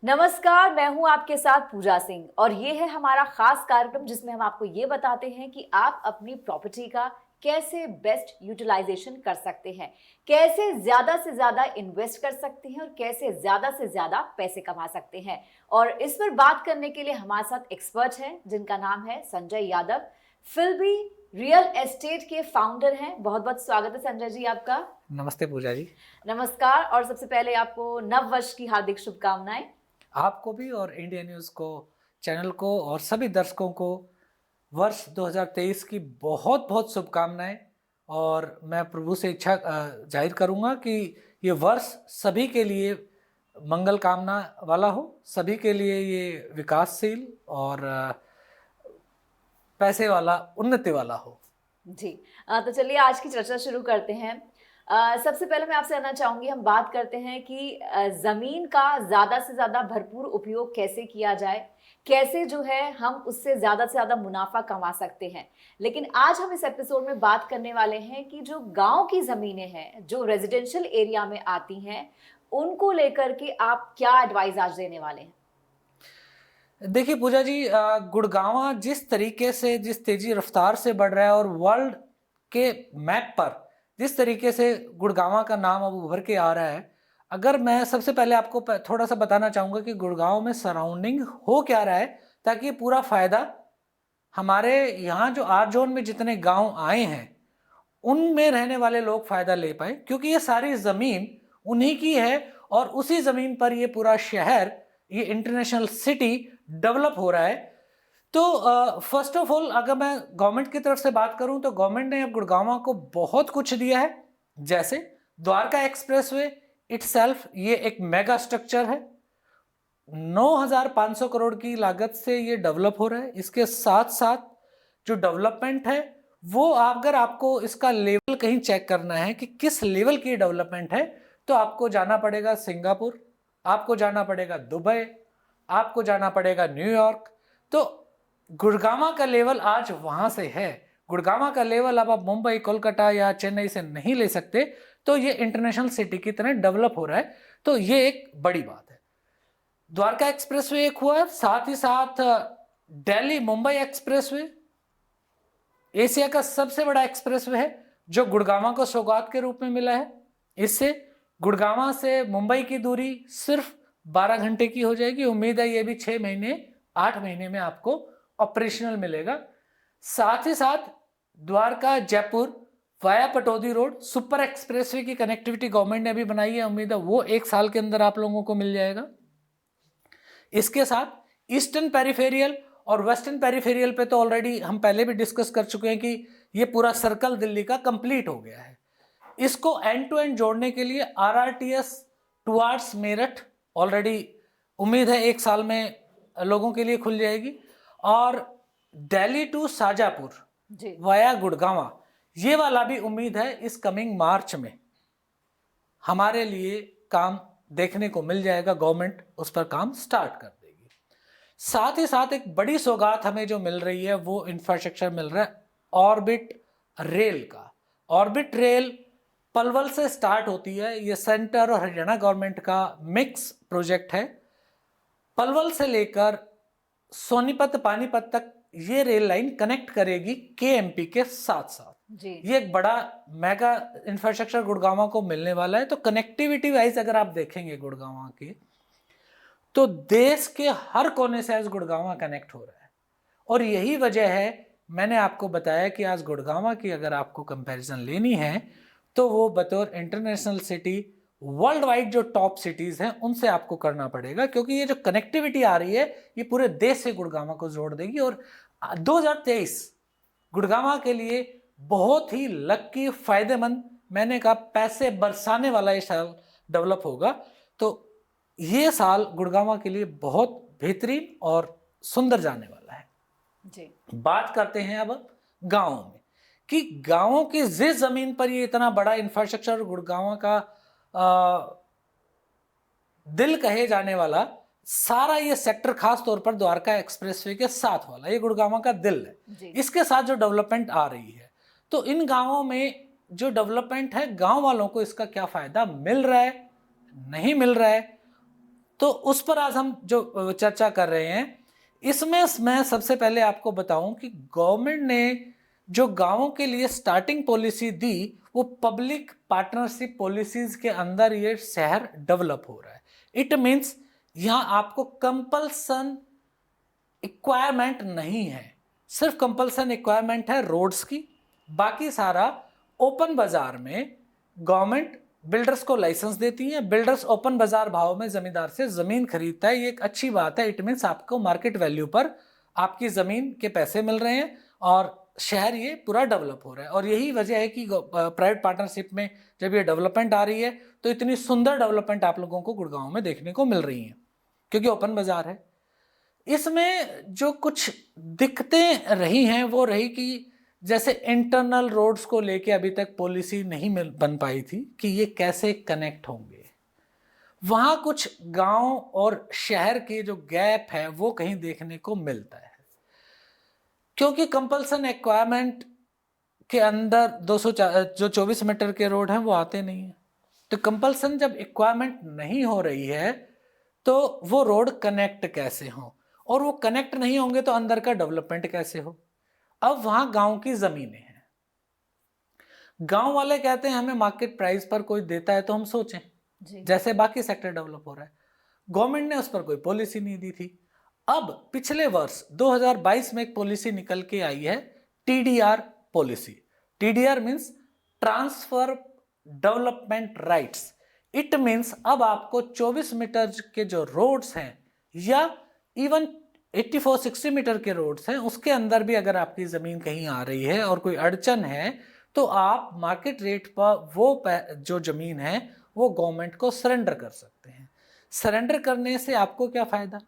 नमस्कार, मैं हूं आपके साथ पूजा सिंह और ये है हमारा खास कार्यक्रम जिसमें हम आपको ये बताते हैं कि आप अपनी प्रॉपर्टी का कैसे बेस्ट यूटिलाइजेशन कर सकते हैं, कैसे ज्यादा से ज्यादा इन्वेस्ट कर सकते हैं और कैसे ज्यादा से ज्यादा पैसे कमा सकते हैं। और इस पर बात करने के लिए हमारे साथ एक्सपर्ट हैं जिनका नाम है संजय यादव। फिल्बी रियल एस्टेट के फाउंडर हैं। बहुत बहुत स्वागत है संजय जी आपका। नमस्ते पूजा जी। नमस्कार। और सबसे पहले आपको नव वर्ष की हार्दिक शुभकामनाएं। आपको भी और इंडिया न्यूज़ को चैनल को और सभी दर्शकों को वर्ष 2023 की बहुत बहुत शुभकामनाएं। और मैं प्रभु से इच्छा जाहिर करूंगा कि ये वर्ष सभी के लिए मंगल कामना वाला हो, सभी के लिए ये विकासशील और पैसे वाला, उन्नति वाला हो। जी। तो चलिए आज की चर्चा शुरू करते हैं। सबसे पहले मैं आपसे जानना चाहूंगी, हम बात करते हैं कि जमीन का ज्यादा से ज्यादा भरपूर उपयोग कैसे किया जाए, कैसे जो है हम उससे ज्यादा से ज्यादा मुनाफा कमा सकते हैं। लेकिन आज हम इस एपिसोड में बात करने वाले हैं कि जो गांव की जमीनें हैं, जो रेजिडेंशियल एरिया में आती हैं, उनको लेकर के आप क्या एडवाइस आज देने वाले हैं? देखिए पूजा जी, गुड़गांव जिस तरीके से, जिस तेजी रफ्तार से बढ़ रहा है और वर्ल्ड के मैप पर जिस तरीके से गुड़गांव का नाम अब उभर के आ रहा है, अगर मैं सबसे पहले आपको थोड़ा सा बताना चाहूँगा कि गुड़गांव में सराउंडिंग हो क्या रहा है, ताकि पूरा फायदा हमारे यहाँ जो आर जोन में जितने गांव आए हैं उनमें रहने वाले लोग फायदा ले पाए, क्योंकि ये सारी ज़मीन उन्हीं की है और उसी ज़मीन पर ये पूरा शहर, ये इंटरनेशनल सिटी डेवलप हो रहा है। तो फर्स्ट ऑफ ऑल अगर मैं गवर्नमेंट की तरफ से बात करूं तो गवर्नमेंट ने अब गुड़गांव को बहुत कुछ दिया है। जैसे द्वारका एक्सप्रेसवे इटसेल्फ, ये एक मेगा स्ट्रक्चर है। 9,500 करोड़ की लागत से ये डेवलप हो रहा है। इसके साथ साथ जो डेवलपमेंट है वो, अगर आपको इसका लेवल कहीं चेक करना है कि किस लेवल की डेवलपमेंट है, तो आपको जाना पड़ेगा सिंगापुर, आपको जाना पड़ेगा दुबई, आपको जाना पड़ेगा न्यूयॉर्क। तो गुड़गांव का लेवल आज वहां से है। गुड़गांव का लेवल अब आप मुंबई, कोलकाता या चेन्नई से नहीं ले सकते। तो ये इंटरनेशनल सिटी की तरह डेवलप हो रहा है। तो ये एक बड़ी बात है। द्वारका एक्सप्रेसवे एक हुआ, साथ ही साथ दिल्ली मुंबई एक्सप्रेसवे एशिया का सबसे बड़ा एक्सप्रेसवे है, जो गुड़गांव को सौगात के रूप में मिला है। इससे गुड़गांव से मुंबई की दूरी सिर्फ 12 घंटे की हो जाएगी। उम्मीद है ये भी 6 महीने 8 महीने में आपको ऑपरेशनल मिलेगा। साथ ही साथ Dwarka Jaipur via Pataudi road super expressway की कनेक्टिविटी गवर्नमेंट ने अभी बनाई है। उम्मीद है वो 1 साल के अंदर आप लोगों को मिल जाएगा। इसके साथ ईस्टर्न पेरिफेरियल और वेस्टर्न पेरिफेरियल पे तो ऑलरेडी हम पहले भी डिस्कस कर चुके हैं कि ये पूरा सर्कल दिल्ली का कंप्लीट हो गया है। इसको एंड टू एंड जोड़ने के लिए आरआरटीएस टुवार्ड्स मेरठ ऑलरेडी उम्मीद है 1 साल में लोगों के लिए खुल जाएगी। और दिल्ली टू शाजापुर वाया गुड़गांव, ये वाला भी उम्मीद है इस कमिंग मार्च में हमारे लिए काम देखने को मिल जाएगा। गवर्नमेंट उस पर काम स्टार्ट कर देगी। साथ ही साथ एक बड़ी सौगात हमें जो मिल रही है वो इंफ्रास्ट्रक्चर मिल रहा है ऑर्बिट रेल का। ऑर्बिट रेल पलवल से स्टार्ट होती है। ये सेंटर और हरियाणा गवर्नमेंट का मिक्स प्रोजेक्ट है। पलवल से लेकर सोनीपत पानीपत तक ये रेल लाइन कनेक्ट करेगी केएमपी के साथ साथ। ये एक बड़ा मेगा इंफ्रास्ट्रक्चर गुड़गांव को मिलने वाला है। तो कनेक्टिविटी वाइज अगर आप देखेंगे गुड़गांव की, तो देश के हर कोने से आज गुड़गांव कनेक्ट हो रहा है। और यही वजह है, मैंने आपको बताया कि आज गुड़गांव की अगर आपको कंपैरिजन लेनी है तो वो बतौर इंटरनेशनल सिटी वर्ल्ड वाइड जो टॉप सिटीज हैं उनसे आपको करना पड़ेगा, क्योंकि ये जो कनेक्टिविटी आ रही है ये पूरे देश से गुड़गांव को जोड़ देगी। और 2023 गुड़गांव के लिए बहुत ही लकी, फायदेमंद, मैंने कहा पैसे बरसाने वाला ये साल डेवलप होगा। तो ये साल गुड़गांव के लिए बहुत बेहतरीन और सुंदर जाने वाला है जी। बात करते हैं अब गांवों में कि गांवों की जिस जमीन पर ये इतना बड़ा इंफ्रास्ट्रक्चर, गुड़गांव का दिल कहे जाने वाला सारा ये सेक्टर, खास तौर पर द्वारका एक्सप्रेसवे के साथ वाला, ये गुड़गांव का दिल है। इसके साथ जो डेवलपमेंट आ रही है, तो इन गांवों में जो डेवलपमेंट है, गांव वालों को इसका क्या फायदा मिल रहा है, नहीं मिल रहा है, तो उस पर आज हम जो चर्चा कर रहे हैं, इसमें मैं सबसे पहले आपको बताऊं कि गवर्नमेंट ने जो गांवों के लिए स्टार्टिंग पॉलिसी दी, वो पब्लिक पार्टनरशिप पॉलिसीज के अंदर ये शहर डेवलप हो रहा है। इट मीन्स यहां आपको कंपल्सन रिक्वायरमेंट नहीं है, सिर्फ कंपल्सन रिक्वायरमेंट है रोड्स की, बाकी सारा ओपन बाजार में गवर्नमेंट बिल्डर्स को लाइसेंस देती है, बिल्डर्स ओपन बाजार भाव में जमींदार से जमीन खरीदता है। ये एक अच्छी बात है। इट मीन्स आपको मार्केट वैल्यू पर आपकी जमीन के पैसे मिल रहे हैं और शहर ये पूरा डेवलप हो रहा है। और यही वजह है कि प्राइवेट पार्टनरशिप में जब ये डेवलपमेंट आ रही है तो इतनी सुंदर डेवलपमेंट आप लोगों को गुड़गांव में देखने को मिल रही है, क्योंकि ओपन बाजार है। इसमें जो कुछ दिक्कतें रही हैं वो रही कि जैसे इंटरनल रोड्स को लेके अभी तक पॉलिसी नहीं बन पाई थी कि ये कैसे कनेक्ट होंगे। वहाँ कुछ गांव और शहर के जो गैप है वो कहीं देखने को मिलता है, क्योंकि कंपल्सन एक्वायरमेंट के अंदर 200 जो 24 मीटर के रोड हैं वो आते नहीं हैं। तो कंपल्सन जब एक्वायरमेंट नहीं हो रही है तो वो रोड कनेक्ट कैसे हो, और वो कनेक्ट नहीं होंगे तो अंदर का डेवलपमेंट कैसे हो। अब वहां गांव की जमीनें हैं, गांव वाले कहते हैं हमें मार्केट प्राइस पर कोई देता है तो हम सोचें जैसे बाकी सेक्टर डेवलप हो रहा है। गवर्नमेंट ने उस पर कोई पॉलिसी नहीं दी थी। अब पिछले वर्ष 2022 में एक पॉलिसी निकल के आई है, TDR policy. TDR means transfer development rights. It means अब आपको 24 मीटर के जो रोड्स हैं या इवन 84-60 मीटर के रोड्स हैं, उसके अंदर भी अगर आपकी जमीन कहीं आ रही है और कोई अड़चन है तो आप मार्केट रेट पर वो जो जमीन है वो गवर्नमेंट को सरेंडर कर सकते हैं। सरेंडर करने से आपको क्या फायदा?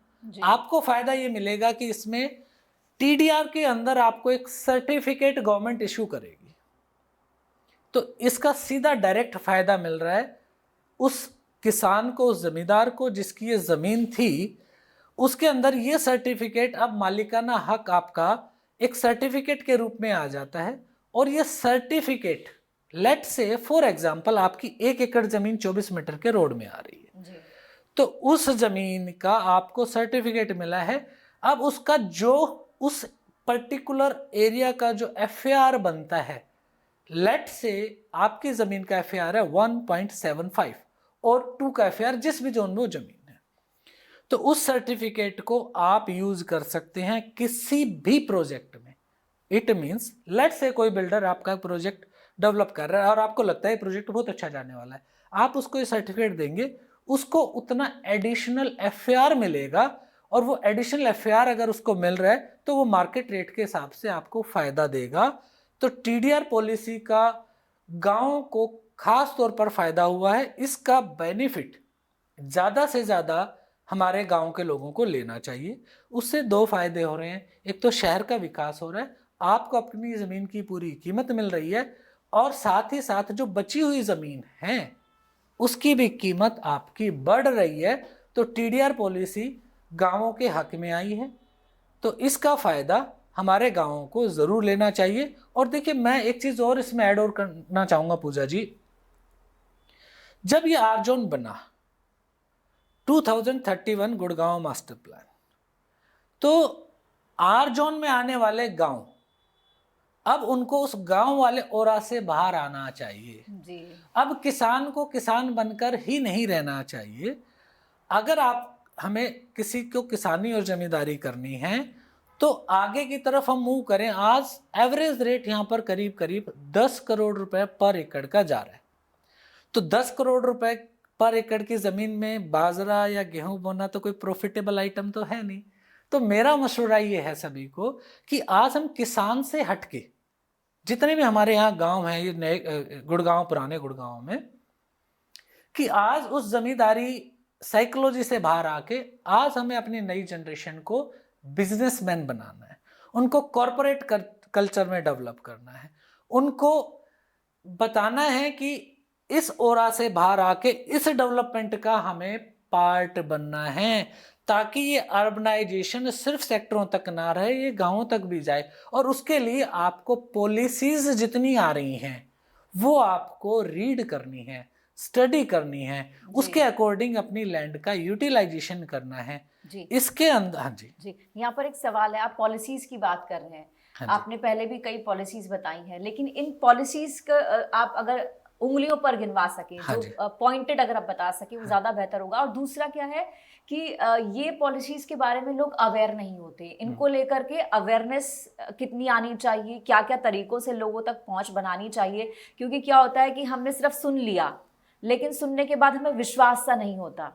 आपको फायदा ये मिलेगा कि इसमें टीडीआर के अंदर आपको एक सर्टिफिकेट गवर्नमेंट इशू करेगी, तो इसका सीधा डायरेक्ट फायदा मिल रहा है उस किसान को, उस जमींदार को जिसकी ये जमीन थी। उसके अंदर ये सर्टिफिकेट अब मालिकाना हक आपका एक सर्टिफिकेट के रूप में आ जाता है। और ये सर्टिफिकेट लेट से फॉर एग्जांपल आपकी 1 एकड़ जमीन 24 मीटर के रोड में आ रही है, तो उस जमीन का आपको सर्टिफिकेट मिला है। अब उसका जो उस पर्टिकुलर एरिया का जो एफएआर बनता है, लेट से आपकी जमीन का एफएआर है 1.75 और 2 का एफएआर जिस भी जोन में वो जमीन है, तो उस सर्टिफिकेट को आप यूज कर सकते हैं किसी भी प्रोजेक्ट में। इट मींस लेट से कोई बिल्डर आपका प्रोजेक्ट डेवलप कर रहा है और आपको लगता है प्रोजेक्ट बहुत अच्छा जाने वाला है, आप उसको ये सर्टिफिकेट देंगे, उसको उतना एडिशनल एफएआर मिलेगा। और वो एडिशनल एफएआर अगर उसको मिल रहा है तो वो मार्केट रेट के हिसाब से आपको फायदा देगा। तो टीडीआर पॉलिसी का गांव को खास तौर पर फायदा हुआ है। इसका बेनिफिट ज़्यादा से ज़्यादा हमारे गांव के लोगों को लेना चाहिए। उससे 2 फायदे हो रहे हैं, एक तो शहर का विकास हो रहा है, आपको अपनी ज़मीन की पूरी कीमत मिल रही है, और साथ ही साथ जो बची हुई ज़मीन है उसकी भी कीमत आपकी बढ़ रही है। तो टीडीआर पॉलिसी गांवों के हक में आई है, तो इसका फ़ायदा हमारे गांवों को ज़रूर लेना चाहिए। और देखिए, मैं एक चीज़ और इसमें ऐड और करना चाहूँगा पूजा जी, जब ये आर जोन बना 2031 गुड़गांव मास्टर प्लान, तो आर जोन में आने वाले गांव अब उनको उस गांव वाले ओरा से बाहर आना चाहिए जी। अब किसान को किसान बनकर ही नहीं रहना चाहिए। अगर आप हमें किसी को किसानी और जमींदारी करनी है तो आगे की तरफ हम मूव करें। आज एवरेज रेट यहाँ पर करीब करीब 10 करोड़ रुपए पर एकड़ का जा रहा है। तो 10 करोड़ रुपए पर एकड़ की जमीन में बाजरा या गेहूं बोना तो कोई प्रॉफिटेबल आइटम तो है नहीं। तो मेरा मशवरा ये है सभी को कि आज हम किसान से हटके जितने भी हमारे यहाँ गांव हैं, ये नए गुड़गांव, पुराने गुड़गांव में, कि आज उस जमींदारी साइकोलॉजी से बाहर आके आज हमें अपनी नई जनरेशन को बिजनेसमैन बनाना है, उनको कॉरपोरेट कल्चर में डेवलप करना है, उनको बताना है कि इस ओरा से बाहर आके इस डेवलपमेंट का हमें पार्ट बनना है, ताकि ये अर्बनाइजेशन सिर्फ सेक्टरों तक ना रहे, ये गांवों तक भी जाए। और उसके लिए आपको पॉलिसीज जितनी आ रही हैं वो आपको रीड करनी है, स्टडी करनी है, उसके अकॉर्डिंग अपनी लैंड का यूटिलाइजेशन करना है जी। इसके अंदर। हाँ जी जी, यहाँ पर एक सवाल है, आप पॉलिसीज की बात कर रहे हैं। हाँ आपने पहले भी कई पॉलिसीज बताई हैं, लेकिन इन पॉलिसीज का आप अगर उंगलियों पर गिनवा सके, हाँ जो पॉइंटेड अगर आप बता सके, वो ज्यादा बेहतर होगा। और दूसरा क्या है कि ये पॉलिसीज के बारे में लोग अवेयर नहीं होते, इनको लेकर के अवेयरनेस कितनी आनी चाहिए, क्या क्या तरीकों से लोगों तक पहुंच बनानी चाहिए। क्योंकि क्या होता है कि हमने सिर्फ सुन लिया, लेकिन सुनने के बाद हमें विश्वास सा नहीं होता,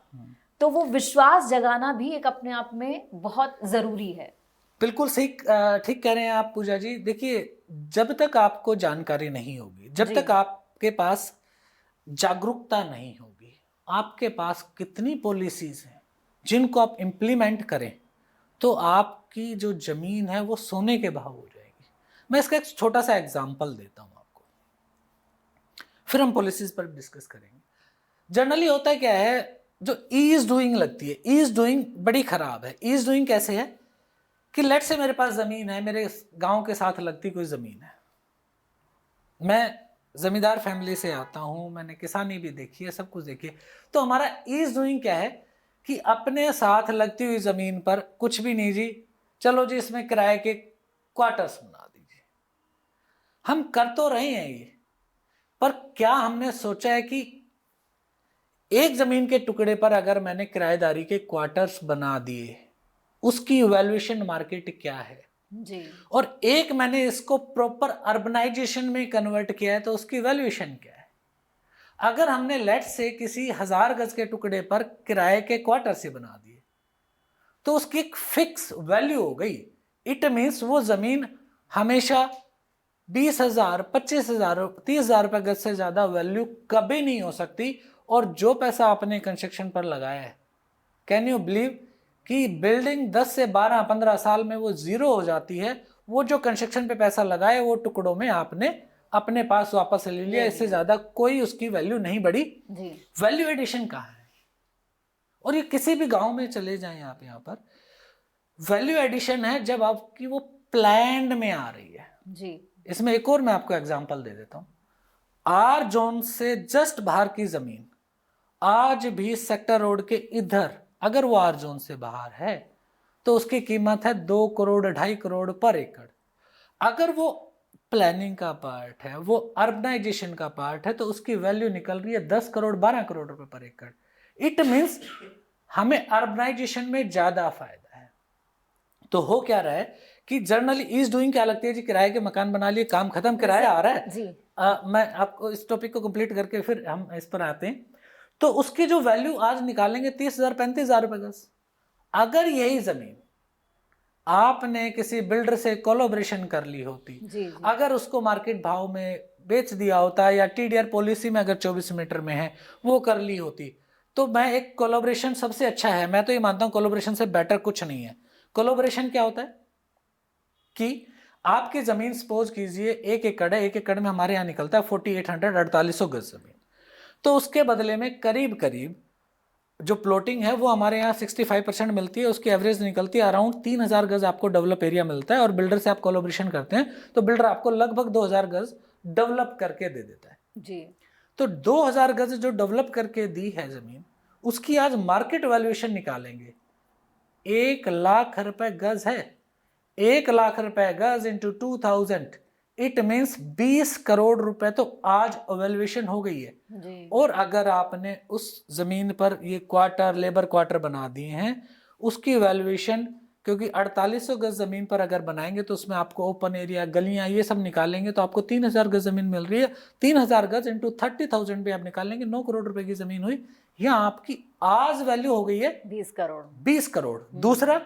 तो वो विश्वास जगाना भी एक अपने आप में बहुत जरूरी है। बिल्कुल सही, ठीक कह रहे हैं आप पूजा जी। देखिए, जब तक आपको जानकारी नहीं होगी, जब तक आपके पास जागरूकता नहीं होगी, आपके पास कितनी पॉलिसीज हैं जिनको आप इम्प्लीमेंट करें, तो आपकी जो जमीन है वो सोने के भाव हो जाएगी। मैं इसका एक छोटा सा एग्जांपल देता हूं आपको, फिर हम पॉलिसीज पर डिस्कस करेंगे। जनरली होता है क्या है, जो ईज डूइंग लगती है, ईज डूइंग बड़ी खराब है। ईज डूइंग कैसे है कि लेट से मेरे पास जमीन है, मेरे गांव के साथ लगती कोई जमीन है, मैं जमींदार फैमिली से आता हूं, मैंने किसानी भी देखी है, सब कुछ देखी है। तो हमारा ईज डूइंग क्या है कि अपने साथ लगती हुई जमीन पर कुछ भी नहीं जी, चलो जी इसमें किराए के क्वार्टर्स बना दीजिए। हम कर तो रहे हैं ये, पर क्या हमने सोचा है कि एक जमीन के टुकड़े पर अगर मैंने किराएदारी के क्वार्टर्स बना दिए, उसकी वैल्यूएशन मार्केट क्या है जी, और एक मैंने इसको प्रॉपर अर्बनाइजेशन में कन्वर्ट किया है तो उसकी वैल्यूएशन क्या है। अगर हमने लेट से किसी 1000 गज के टुकड़े पर किराए के क्वार्टर से बना दिए, तो उसकी एक फिक्स वैल्यू हो गई। इट मीन्स वो जमीन हमेशा 20,000, 25,000, 30,000 रुपए गज से ज्यादा वैल्यू कभी नहीं हो सकती। और जो पैसा आपने कंस्ट्रक्शन पर लगाया है, कैन यू बिलीव कि बिल्डिंग 10 से 12, 15 साल में वो जीरो हो जाती है। वो जो कंस्ट्रक्शन पे पैसा लगाया वो टुकड़ों में आपने अपने पास वापस ले लिया, इससे ज्यादा कोई उसकी वैल्यू नहीं बढ़ी। वैल्यू एडिशन कहाँ है? और ये किसी भी गांव में चले जाएं आप, यहाँ पर वैल्यू एडिशन है जब आपकी वो प्लान में आ रही है जी। इसमें एक और मैं आपको एग्जांपल दे देता हूं। आर जोन से जस्ट बाहर की जमीन आज भी सेक्टर रोड के इधर, अगर वो आर जोन से बाहर है तो उसकी कीमत है 2 करोड़ 2.5 करोड़ पर एकड़। अगर वो प्लानिंग का पार्ट है, वो अर्बनाइजेशन का पार्ट है, तो उसकी वैल्यू निकल रही है 10 करोड़ 12 करोड़ रुपए पर एकड़। इट मीन्स हमें अर्बनाइजेशन में ज्यादा फायदा है। तो हो क्या रहा है कि जर्नली इज डूइंग क्या लगती है जी, किराए के मकान बना लिए, काम खत्म, किराया आ रहा है जी। मैं आपको इस टॉपिक को कंप्लीट करके फिर हम इस पर आते हैं। तो उसकी जो वैल्यू आज निकालेंगे 30,000 35,000 रुपए गज। अगर यही जमीन आपने किसी बिल्डर से कोलैबोरेशन कर ली होती, अगर उसको मार्केट भाव में बेच दिया होता, या टीडीआर पॉलिसी में अगर 24 मीटर में है वो कर ली होती, तो मैं एक कोलैबोरेशन सबसे अच्छा है। मैं तो ये मानता हूं कोलैबोरेशन से बेटर कुछ नहीं है। कोलैबोरेशन क्या होता है कि आपकी जमीन सपोज कीजिए 1 एकड़ है, 1 एकड़ में हमारे यहाँ निकलता है 4800 4800 गज जमीन। तो उसके बदले में करीब करीब जो प्लॉटिंग है वो हमारे यहाँ 65% मिलती है, उसकी एवरेज निकलती है अराउंड 3000 गज आपको डेवलप एरिया मिलता है। और बिल्डर से आप कोलैबोरेशन करते हैं तो बिल्डर आपको लगभग 2000 गज डेवलप करके दे देता है जी। तो 2000 गज जो डेवलप करके दी है जमीन, उसकी आज मार्केट वैल्यूएशन निकालेंगे 1 लाख रुपए गज है। 1 लाख रुपए गज इंटू 2000, इट मीन्स 20 करोड़ रुपए तो आज वैल्यूएशन हो गई है जी। और अगर आपने उस जमीन पर ये क्वार्टर, लेबर क्वार्टर बना दिए हैं, उसकी वैल्यूएशन, क्योंकि 4800 गज जमीन पर अगर बनाएंगे तो उसमें आपको ओपन एरिया, गलियां, ये सब निकालेंगे तो आपको 3000 गज जमीन मिल रही है। 3000 गज इंटू 30,000 भी आप निकालेंगे, 9 करोड़ रुपए की जमीन हुई। यहाँ आपकी आज वैल्यू हो गई है 20 करोड़। 20 करोड़। दूसरा,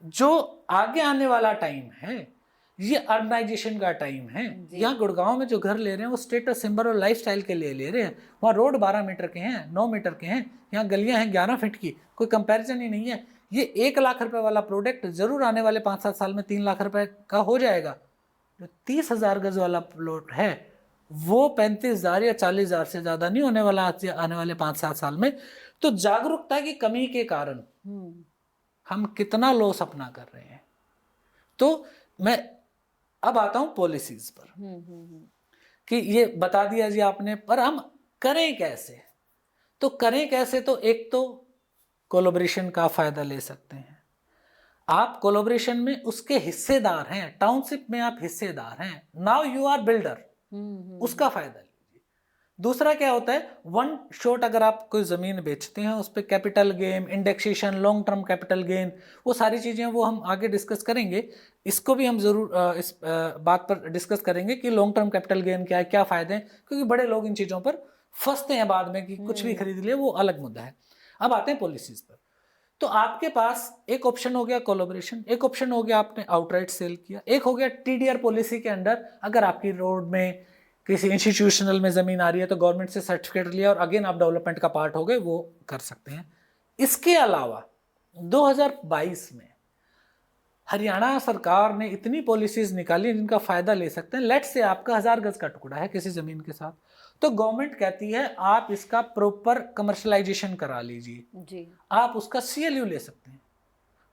जो आगे आने वाला टाइम है ये अर्बनाइजेशन का टाइम है। यहाँ गुड़गांव में जो घर ले रहे हैं वो स्टेटस सिंबल और लाइफस्टाइल के लिए ले रहे हैं। वहाँ रोड 12 मीटर के हैं, 9 मीटर के हैं, यहाँ गलियां हैं 11 फीट की, कोई कंपैरिजन ही नहीं है। ये 1 लाख रुपए वाला प्रोडक्ट जरूर आने वाले 5-7 साल में 3 लाख रुपए का हो जाएगा। जो 30,000 गज वाला प्लॉट है वो 35,000 या 40,000 से ज्यादा नहीं होने वाला आने वाले 5-7 साल में। तो जागरूकता की कमी के कारण हम कितना लॉस अपना कर रहे हैं। तो मैं अब आता हूं पॉलिसीज पर कि ये बता दिया जी आपने, पर हम करें कैसे? तो करें कैसे, तो एक तो कोलैबोरेशन का फायदा ले सकते हैं। आप कोलैबोरेशन में उसके हिस्सेदार हैं, टाउनशिप में आप हिस्सेदार हैं, नाउ यू आर बिल्डर, उसका फायदा लीजिए। दूसरा क्या होता है, वन शॉट अगर आप कोई जमीन बेचते हैं उस पर capital gain, indexation, long term capital gain, वो सारी चीजें वो हम आगे डिस्कस करेंगे। इसको भी हम जरूर इस बात पर डिस्कस करेंगे कि लॉन्ग टर्म कैपिटल गेन क्या है, क्या फायदे हैं, क्योंकि बड़े लोग इन चीजों पर फंसते हैं बाद में कि कुछ भी खरीद लिए, वो अलग मुद्दा है। अब आते हैं पॉलिसीज पर। तो आपके पास एक ऑप्शन हो गया कोलैबोरेशन, एक ऑप्शन हो गया आपने आउटराइट सेल किया, एक हो गया टीडीआर पॉलिसी के अंडर अगर आपकी रोड में किसी इंस्टीट्यूशनल में जमीन आ रही है तो गवर्नमेंट से सर्टिफिकेट लिया और अगेन आप डेवलपमेंट का पार्ट हो गए, वो कर सकते हैं। इसके अलावा 2022 में हरियाणा सरकार ने इतनी पॉलिसीज निकाली जिनका फायदा ले सकते हैं। लेट से आपका 1000 गज का टुकड़ा है किसी जमीन के साथ, तो गवर्नमेंट कहती है आप इसका प्रॉपर कमर्शलाइजेशन करा लीजिए जी। आप उसका CLU ले सकते हैं,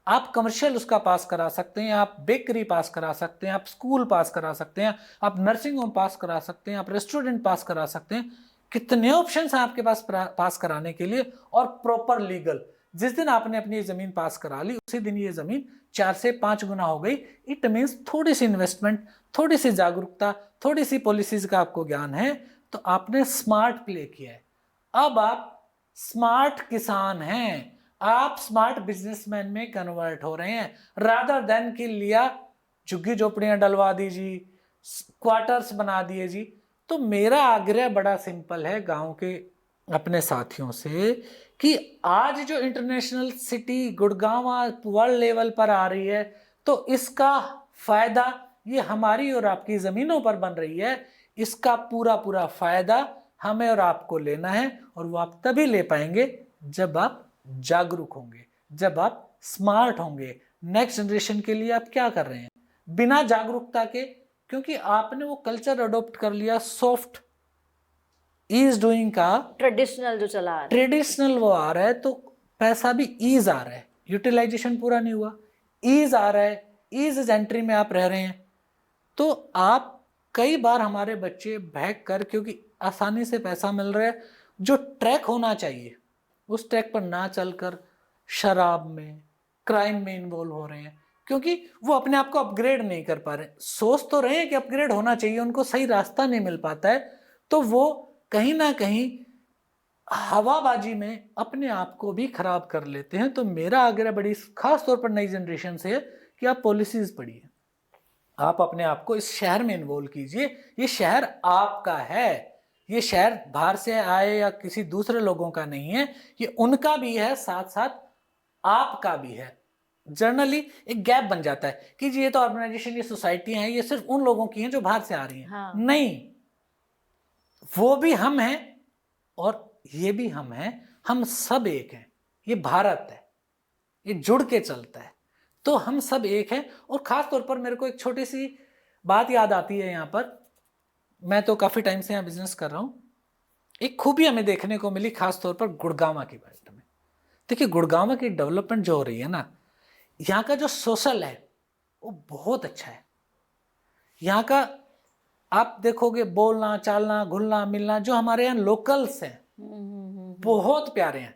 आप कमर्शियल उसका पास करा सकते हैं, आप बेकरी पास करा सकते हैं, आप स्कूल पास करा सकते हैं, आप नर्सिंग होम पास करा सकते हैं, आप रेस्टोरेंट पास करा सकते हैं। कितने ऑप्शंस हैं आपके पास पास कराने के लिए, और प्रॉपर लीगल। जिस दिन आपने अपनी जमीन पास करा ली उसी दिन ये जमीन 4 से 5 गुना हो गई। इट मीन्स थोड़ी सी इन्वेस्टमेंट, थोड़ी सी जागरूकता, थोड़ी सी पॉलिसीज का आपको ज्ञान है, तो आपने स्मार्ट प्ले किया है। अब आप स्मार्ट किसान हैं, आप स्मार्ट बिजनेसमैन में कन्वर्ट हो रहे हैं, रादर देन कि लिया झुग्गी झोपड़ियां डलवा दीजिए, क्वार्टर्स बना दिए जी। तो मेरा आग्रह बड़ा सिंपल है गांव के अपने साथियों से कि आज जो international city Gurgaon world level पर आ रही है, तो इसका फायदा ये हमारी और आपकी जमीनों पर बन रही है। इसका पूरा पूरा फायदा हमें और आपको लेना है, और वो आप तभी ले पाएंगे जब आप जागरूक होंगे, जब आप स्मार्ट होंगे। नेक्स्ट जनरेशन के लिए आप क्या कर रहे हैं बिना जागरूकता के, क्योंकि आपने वो कल्चर अडॉप्ट कर लिया सॉफ्ट ईज डूइंग का, ट्रेडिशनल जो चला आ रहा है, ट्रेडिशनल वो आ रहा है, तो पैसा भी ईज आ रहा है, यूटिलाइजेशन पूरा नहीं हुआ, ईज आ रहा है, ईज इज एंट्री में आप रह रहे हैं। तो आप कई बार हमारे बच्चे भाग कर, क्योंकि आसानी से पैसा मिल रहा है, जो ट्रैक होना चाहिए उस ट्रैक पर ना चलकर शराब में, क्राइम में इन्वॉल्व हो रहे हैं, क्योंकि वो अपने आप को अपग्रेड नहीं कर पा रहे। सोच तो रहे हैं कि अपग्रेड होना चाहिए, उनको सही रास्ता नहीं मिल पाता है, तो वो कहीं ना कहीं हवाबाजी में अपने आप को भी खराब कर लेते हैं। तो मेरा आग्रह बड़ी खास तौर पर नई जनरेशन से है कि आप पॉलिसीज पढ़िए, आप अपने आप को इस शहर में इन्वॉल्व कीजिए। ये शहर आपका है, ये शहर बाहर से आए या किसी दूसरे लोगों का नहीं है, ये उनका भी है, साथ साथ आपका भी है। जनरली एक गैप बन जाता है कि जी ये तो ऑर्गेनाइजेशन, ये सोसाइटियां हैं, ये सिर्फ उन लोगों की हैं जो बाहर से आ रही हैं। हाँ। नहीं, वो भी हम हैं और ये भी हम हैं, हम सब एक हैं। ये भारत है, ये जुड़ के चलता है, तो हम सब एक हैं। और खास तौर पर मेरे को एक छोटी सी बात याद आती है यहाँ पर, मैं तो काफी टाइम से यहाँ बिजनेस कर रहा हूँ। एक खूबी हमें देखने को मिली खास तौर पर गुड़गांव की बात में। देखिए गुड़गांव की डेवलपमेंट जो हो रही है ना, यहाँ का जो सोशल है वो बहुत अच्छा है। यहाँ का आप देखोगे बोलना, चालना, घुलना मिलना, जो हमारे यहाँ लोकल्स हैं बहुत प्यारे हैं,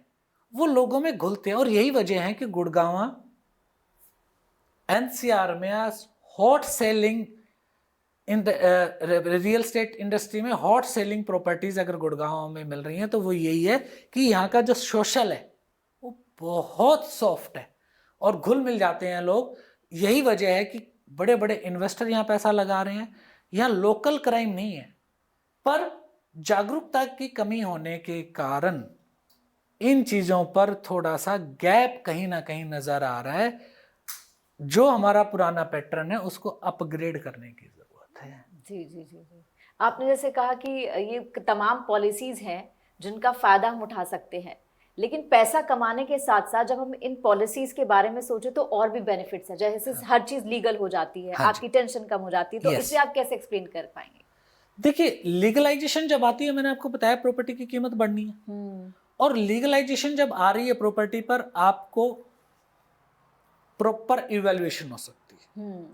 वो लोगों में घुलते हैं। और यही वजह है कि गुड़गांव NCR में hot selling in real estate industry में हॉट सेलिंग प्रॉपर्टीज अगर गुड़गांव में मिल रही हैं, तो वो यही है कि यहाँ का जो सोशल है वो बहुत सॉफ्ट है और घुल मिल जाते हैं लोग। यही वजह है कि बड़े बड़े इन्वेस्टर यहाँ पैसा लगा रहे हैं। यहाँ लोकल क्राइम नहीं है, पर जागरूकता की कमी होने के कारण इन चीजों पर थोड़ा सा गैप कहीं ना कहीं नजर आ रहा है। जो हमारा पुराना पैटर्न है उसको अपग्रेड करने की जरूरत है। जी जी जी जी। आपने जैसे कहा कि ये तमाम पॉलिसीज हैं जिनका फायदा हम उठा सकते हैं, लेकिन पैसा कमाने के साथ साथ जब हम इन पॉलिसीज के बारे में सोचे तो और भी बेनिफिट्स हैं। जैसे हर चीज लीगल हो जाती है, आपकी टेंशन कम हो जाती है, तो इसे आप कैसे एक्सप्लेन कर पाएंगे? देखिए लीगलाइजेशन जब आती है, मैंने आपको बताया प्रॉपर्टी की कीमत बढ़नी है, और लीगलाइजेशन जब आ रही है प्रॉपर्टी पर, आपको प्रॉपर इवैल्यूएशन हो सकती है।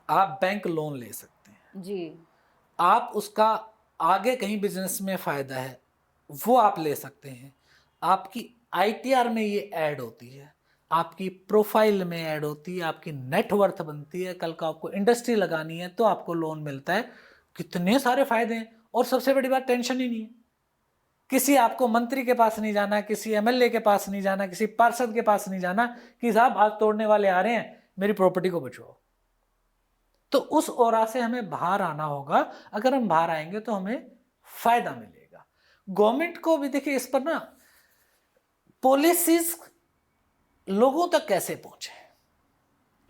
आप बैंक लोन ले सकते हैं जी, आप उसका आगे कहीं बिजनेस में फायदा है वो आप ले सकते हैं। आपकी ITR में ये ऐड होती है, आपकी प्रोफाइल में ऐड होती है, आपकी नेटवर्थ बनती है, कल को आपको इंडस्ट्री लगानी है तो आपको लोन मिलता है। कितने सारे फायदे हैं, और सबसे बड़ी बात टेंशन ही नहीं है। किसी आपको मंत्री के पास नहीं जाना, किसी MLA के पास नहीं जाना, किसी पार्षद के पास नहीं जाना कि साहब हाथ तोड़ने वाले आ रहे हैं, मेरी प्रॉपर्टी को बचाओ। तो उस ओरा से हमें बाहर आना होगा। अगर हम बाहर आएंगे तो हमें फायदा मिलेगा। गवर्नमेंट को भी देखिए इस पर ना पॉलिसीज लोगों तक कैसे पहुंचे,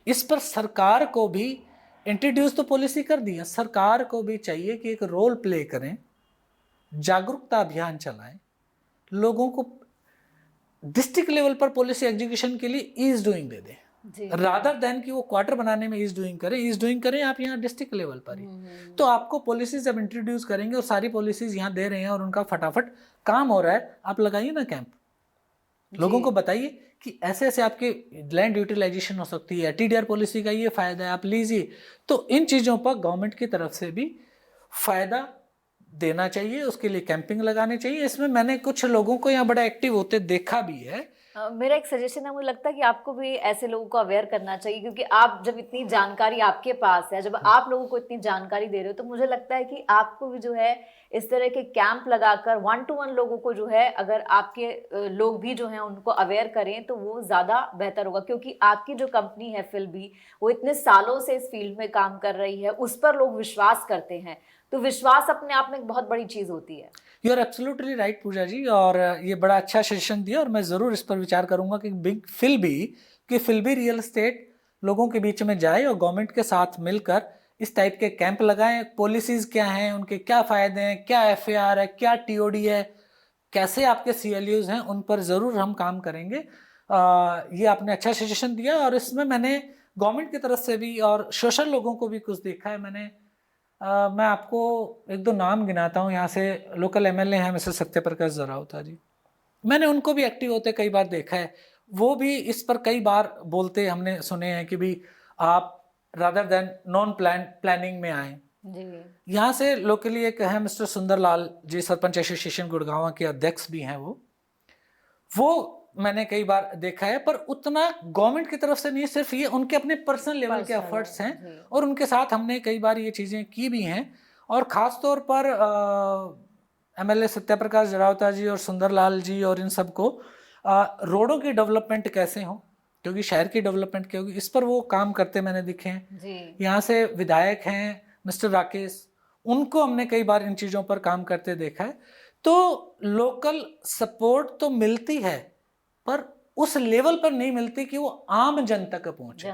इस पर सरकार को भी इंट्रोड्यूस तो पॉलिसी कर दी है, सरकार को भी चाहिए कि एक रोल प्ले करें, जागरूकता अभियान चलाएं, लोगों को डिस्ट्रिक्ट लेवल पर पॉलिसी एग्जीक्यूशन के लिए ईज डूइंग दे दें, रादर देन कि वो क्वार्टर बनाने में ईज डूइंग करें आप यहाँ डिस्ट्रिक्ट लेवल पर ही। तो आपको पॉलिसीज जब इंट्रोड्यूस करेंगे और सारी पॉलिसीज यहाँ दे रहे हैं और उनका फटाफट काम हो रहा है, आप लगाइए ना कैंप, लोगों को बताइए कि ऐसे ऐसे आपके लैंड यूटिलाइजेशन हो सकती है, TDR पॉलिसी का ये फायदा है, आप लीजिए। तो इन चीज़ों पर गवर्नमेंट की तरफ से भी फायदा देना चाहिए, उसके लिए कैंपिंग लगाने चाहिए। इसमें मैंने कुछ लोगों को यहाँ बड़ा एक्टिव होते देखा भी है। मेरा एक सजेशन है, मुझे लगता है कि आपको भी ऐसे लोगों को अवेयर करना चाहिए, क्योंकि आप जब इतनी जानकारी आपके पास है, जब आप लोगों को इतनी जानकारी दे रहे हो, तो मुझे लगता है कि आपको भी जो है इस तरह के कैंप लगाकर 1-to-1 लोगों को जो है, अगर आपके लोग भी जो हैं उनको अवेयर करें तो वो ज़्यादा बेहतर होगा। क्योंकि आपकी जो कंपनी है फिल्बी, वो इतने सालों से इस फील्ड में काम कर रही है, उस पर लोग विश्वास करते हैं, तो विश्वास अपने आप में एक बहुत बड़ी चीज़ होती है। यू आर एब्सोल्युटली राइट पूजा जी, और ये बड़ा अच्छा सजेशन दिया, और मैं ज़रूर इस पर विचार करूंगा कि फिल्बी रियल एस्टेट लोगों के बीच में जाए और गवर्नमेंट के साथ मिलकर इस टाइप के कैंप लगाएं। पॉलिसीज़ क्या हैं, उनके क्या फ़ायदे हैं, क्या FAR है, क्या TOD है, कैसे आपके CLUs हैं, उन पर ज़रूर हम काम करेंगे। ये आपने अच्छा सजेशन दिया, और इसमें मैंने गवर्नमेंट की तरफ से भी और सोशल लोगों को भी कुछ देखा है। मैं आपको 1-2 नाम गिनाता हूँ। यहाँ से लोकल MLA हैं मिस्टर सत्यप्रकाश जरावता जी, मैंने उनको भी एक्टिव होते कई बार देखा है। वो भी इस पर कई बार बोलते हमने सुने हैं कि भी आप रादर देन नॉन प्लानिंग में आए। यहाँ से लोकली एक है मिस्टर सुंदरलाल जी, सरपंच एसोसिएशन गुड़गांव के अध्यक्ष भी हैं। वो मैंने कई बार देखा है, पर उतना गवर्नमेंट की तरफ से नहीं, सिर्फ ये उनके अपने पर्सनल लेवल के एफर्ट्स हैं, और उनके साथ हमने कई बार ये चीज़ें की भी हैं। और ख़ास तौर पर MLA सत्यप्रकाश जरावता जी और सुंदरलाल जी और इन सबको रोडों की डेवलपमेंट कैसे हो, क्योंकि शहर की डेवलपमेंट क्या होगी, इस पर वो काम करते मैंने दिखे हैं। यहाँ से विधायक हैं मिस्टर राकेश, उनको हमने कई बार इन चीज़ों पर काम करते देखा है। तो लोकल सपोर्ट तो मिलती है, पर उस लेवल पर नहीं मिलती कि वो आम जन तक पहुंचे।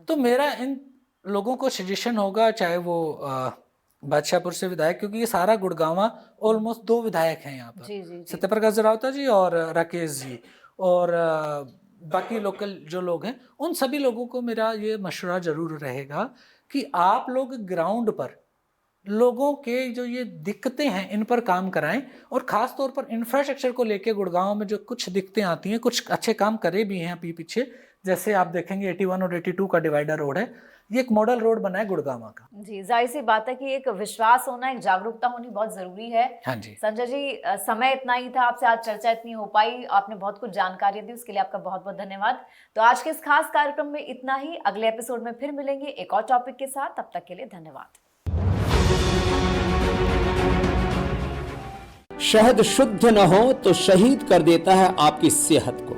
तो मेरा इन लोगों को सजेशन होगा, चाहे वो बादशाहपुर से विधायक, क्योंकि ये सारा गुड़गांवा ऑलमोस्ट 2 विधायक हैं यहाँ पर, सत्यप्रकाश जरावता जी और राकेश जी, और बाकी लोकल जो लोग हैं, उन सभी लोगों को मेरा ये मशवरा जरूर रहेगा कि आप लोग ग्राउंड पर लोगों के जो ये दिक्कतें हैं इन पर काम कराएं, और ख़ास तौर पर इंफ्रास्ट्रक्चर को लेके गुड़गांव में जो कुछ दिक्कतें आती हैं, कुछ अच्छे काम करे भी हैं अभी पीछे। जैसे आप देखेंगे 81 और 82 का डिवाइडर रोड है, ये एक मॉडल रोड बना है गुड़गांव का। जी, जाहिर सी बात है कि एक विश्वास होना, एक जागरूकता होनी बहुत जरूरी है। हाँ जी संजय जी, समय इतना ही था, आपसे आज चर्चा इतनी हो पाई, आपने बहुत कुछ जानकारी दी, उसके लिए आपका बहुत बहुत धन्यवाद। तो आज के इस खास कार्यक्रम में इतना ही, अगले एपिसोड में फिर मिलेंगे एक और टॉपिक के साथ, तब तक के लिए धन्यवाद। शहद शुद्ध न हो तो शहीद कर देता है आपकी सेहत को।